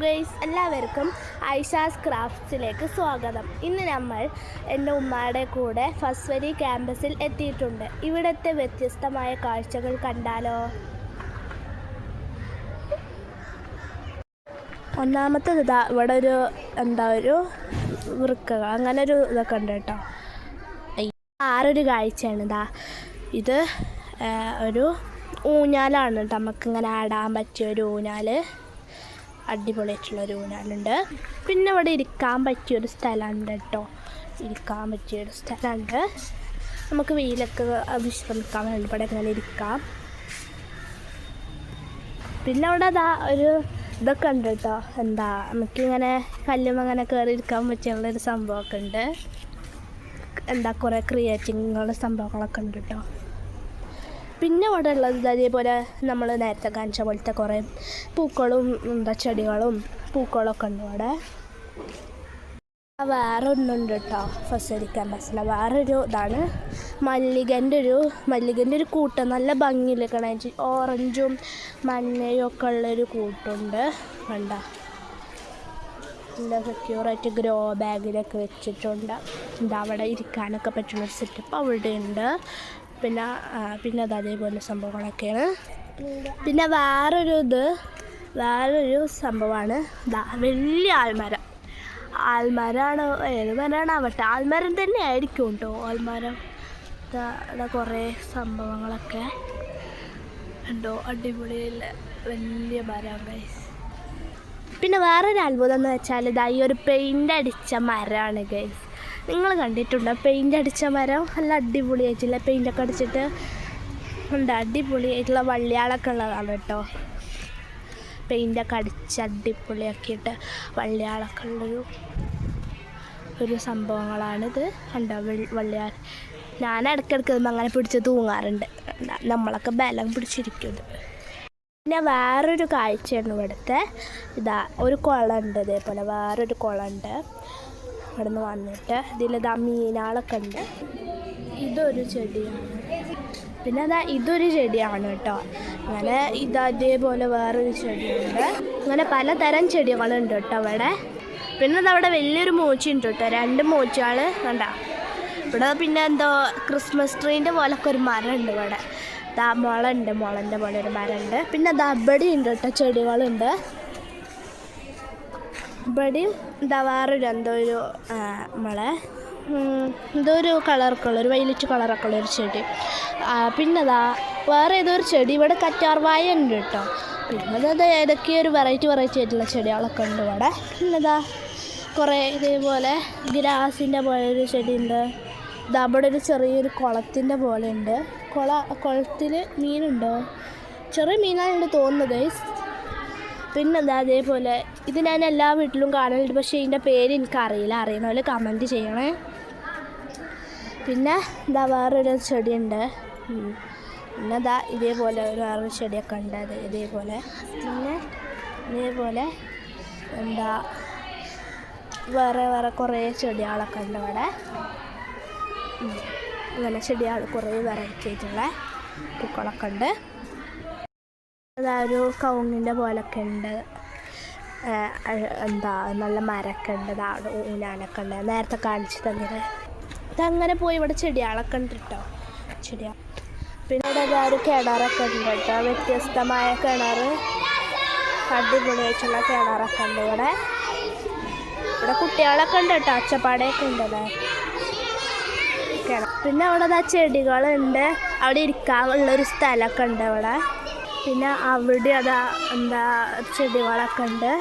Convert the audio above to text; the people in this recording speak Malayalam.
ഗൈസ്, എല്ലാവർക്കും ഐഷാസ് ക്രാഫ്റ്റ്സിലേക്ക് സ്വാഗതം. ഇന്ന് നമ്മൾ എൻ്റെ ഉമ്മയുടെ കൂടെ ഫസ്റ്റ് വരി ക്യാമ്പസിൽ എത്തിയിട്ടുണ്ട്. ഇവിടുത്തെ വ്യത്യസ്തമായ കാഴ്ചകൾ കണ്ടാലോ? ഒന്നാമത്തെ ഇവിടെ ഒരു വൃക്കകൾ അങ്ങനെ ഒരു ഇതൊക്കെ ഉണ്ട് കേട്ടോ. ആറൊരു കാഴ്ചയാണ് ഇത് ഒരു ഊഞ്ഞാലാണ് കേട്ടോ. നമുക്കിങ്ങനെ ആടാൻ പറ്റിയ ഒരു ഊഞ്ഞാൽ, അടിപൊളിയായിട്ടുള്ളൊരു ഊഞ്ഞാലുണ്ട്. പിന്നെ ഇവിടെ ഇരിക്കാൻ പറ്റിയൊരു സ്ഥലമുണ്ട് കേട്ടോ. ഇരിക്കാൻ പറ്റിയൊരു സ്ഥലമുണ്ട്. നമുക്ക് വെയിലൊക്കെ വിശ്രമിക്കാൻ വേണ്ടി ഇവിടെ ഇങ്ങനെ ഇരിക്കാം. പിന്നെ അവിടെ ഒരു ഇതൊക്കെ ഉണ്ട് കേട്ടോ. നമുക്കിങ്ങനെ കല്ലും അങ്ങനെ കയറി ഇരിക്കാൻ പറ്റിയുള്ളൊരു സംഭവമൊക്കെ ഉണ്ട്. കുറേ ക്രിയേറ്റിങ്ങുള്ള സംഭവങ്ങളൊക്കെ ഉണ്ട് കേട്ടോ. പിന്നെ ഇവിടെ ഉള്ളത് അതേപോലെ നമ്മൾ നേരത്തെ കാണിച്ച പോലത്തെ കുറേ പൂക്കളും ചെടികളും പൂക്കളൊക്കെ ഉണ്ട് ഇവിടെ. വേറെ ഒന്നുണ്ട് കേട്ടോ. ഫസ്റ്റ് വരി ക്യാമ്പസിലെ വേറൊരു ഇതാണ് മല്ലികൻ്റെ ഒരു കൂട്ടം. നല്ല ഭംഗിയിലേക്കാണ്. ഓറഞ്ചും മഞ്ഞയും ഒക്കെ ഉള്ളൊരു കൂട്ടുണ്ട്. വേണ്ട നല്ല സെക്യൂറായിട്ട് ഗ്രോ ബാഗിലൊക്കെ വെച്ചിട്ടുണ്ട്. അവിടെ ഇരിക്കാനൊക്കെ പറ്റുന്നൊരു സെറ്റപ്പ് അവിടെ ഉണ്ട്. പിന്നെ അതേപോലെ സംഭവങ്ങളൊക്കെയാണ്. പിന്നെ വേറൊരു സംഭവമാണ് വലിയ ആൽമരമാണ്. ഏത് മരമാണ് ആവട്ടെ, ആൽമരം തന്നെ ആയിരിക്കും കേട്ടോ. ആൽമരം കുറേ സംഭവങ്ങളൊക്കെ ഉണ്ടോ. അടിപൊളിയുള്ള വലിയ മരം ഗൈസ്. പിന്നെ വേറൊരു അത്ഭുതം എന്ന് വെച്ചാൽ ഈ ഒരു പെയിൻ്റ് അടിച്ച മരമാണ് ഗൈസ്. നിങ്ങൾ കണ്ടിട്ടുണ്ടോ പെയിൻ്റ് അടിച്ച മരം? നല്ല അടിപൊളിയായിട്ടുള്ള പെയിൻ്റൊക്കെ അടിച്ചിട്ട് ഉണ്ട്. അടിപൊളിയായിട്ടുള്ള വള്ളിയാളൊക്കെ ഉള്ളതാണ് കേട്ടോ. പെയിൻ്റൊക്കെ അടിച്ച് അടിപൊളിയാക്കിയിട്ട് വള്ളിയാളൊക്കെ ഒരു സംഭവങ്ങളാണിത്. ഉണ്ടോ വള്ളിയാൾ? ഞാൻ ഇടയ്ക്കിടയ്ക്ക് അങ്ങനെ പിടിച്ച് തൂങ്ങാറുണ്ട്. നമ്മളൊക്കെ ബലം പിടിച്ചിരിക്കുന്നത്. പിന്നെ വേറൊരു കാഴ്ചയാണ് ഇവിടുത്തെ. ഒരു കുളമുണ്ട്. ഇതേപോലെ വേറൊരു കുളമുണ്ട്. ഇവിടെ നിന്ന് വന്നിട്ട് ഇതിലിതാ മീനാളൊക്കെ ഉണ്ട്. ഇതൊരു ചെടിയാണ്. പിന്നെ ഇതൊരു ചെടിയാണ് കേട്ടോ. അങ്ങനെ അതേപോലെ വേറൊരു ചെടിയുണ്ട്. അങ്ങനെ പലതരം ചെടികളുണ്ട് കേട്ടോ ഇവിടെ. പിന്നെ അവിടെ വലിയൊരു മൂച്ചയുണ്ട് കേട്ടോ. 2 മൂച്ചകൾ കണ്ട ഇവിടെ. പിന്നെ ക്രിസ്മസ് ട്രീൻ്റെ പോലൊക്കെ ഒരു മരമുണ്ട് ഇവിടെ. മുളൻ്റെ പോലെ ഒരു മരമുണ്ട്. പിന്നെ ഇവിടെ ഉണ്ട് കേട്ടോ ചെടികളുണ്ട്. ഇവിടെയും വേറൊരു ഒരു കളറൊക്കെ ഉള്ള ഒരു വൈലറ്റ് കളറൊക്കെ ഉള്ളൊരു ചെടി. പിന്നെ വേറെ ഏതൊരു ചെടി ഇവിടെ കറ്റാർവായ ഉണ്ട് കേട്ടോ. പിന്നെ ഏതൊക്കെയോ ഒരു വെറൈറ്റി ആയിട്ടുള്ള ചെടികളൊക്കെ ഉണ്ട് ഇവിടെ. പിന്നെ കുറേ ഇതേപോലെ ഗ്രാസിൻ്റെ പോലെ ഒരു ചെടിയുണ്ട്. അവിടെ ഒരു ചെറിയൊരു കുളത്തിൻ്റെ പോലെ ഉണ്ട്. കുളത്തിൽ മീനുണ്ടോ? ചെറിയ മീനാണ് തോന്നുന്നത് ഗൈസ്. പിന്നെ അതേപോലെ ഇത് ഞാൻ എല്ലാ വീട്ടിലും കാണലുണ്ട്. പക്ഷേ ഇതിൻ്റെ പേര് എനിക്കറിയില്ല. അറിയണ കമൻറ്റ് ചെയ്യണേ. പിന്നെ വേറൊരു ചെടിയുണ്ട്. പിന്നെ ഇതേപോലെ വേറൊരു ചെടിയൊക്കെ ഉണ്ട്. ഇതേപോലെ പിന്നെ ഇതേപോലെ വേറെ കുറേ ചെടികളൊക്കെ ഉണ്ട് ഇവിടെ. അങ്ങനെ ചെടികൾ കുറേ വെറൈറ്റി ആയിട്ടുള്ള പൂക്കളൊക്കെ ഉണ്ട്. ഒരു കവുങ്ങിൻ്റെ പോലൊക്കെ ഉണ്ട്. നല്ല മരമൊക്കെ ഉണ്ട്. അവിടെ ഊഞ്ഞാലൊക്കെ ഉണ്ട്. നേരത്തെ കാണിച്ചു തന്നത് ഇതങ്ങനെ പോയി. ഇവിടെ ചെടികളൊക്കെ ഉണ്ട് കേട്ടോ. പിന്നെ ഇവിടെ ഒരു കിണറൊക്കെ ഉണ്ട് കേട്ടോ. വ്യത്യസ്തമായ കിണർ, അടിപൊളിയായിട്ടുള്ള കിണറൊക്കെ ഉണ്ട് ഇവിടെ. കുട്ടികളൊക്കെ ഉണ്ട് കേട്ടോ. ഒച്ചപ്പാടൊക്കെ ഉണ്ടല്ലേ കിണർ. പിന്നെ അവിടെ ചെടികളുണ്ട്. അവിടെ ഇരിക്കാനുള്ളൊരു സ്ഥലമൊക്കെ ഉണ്ട് ഇവിടെ. പിന്നെ അവിടെ ചെടികളൊക്കെ ഉണ്ട്.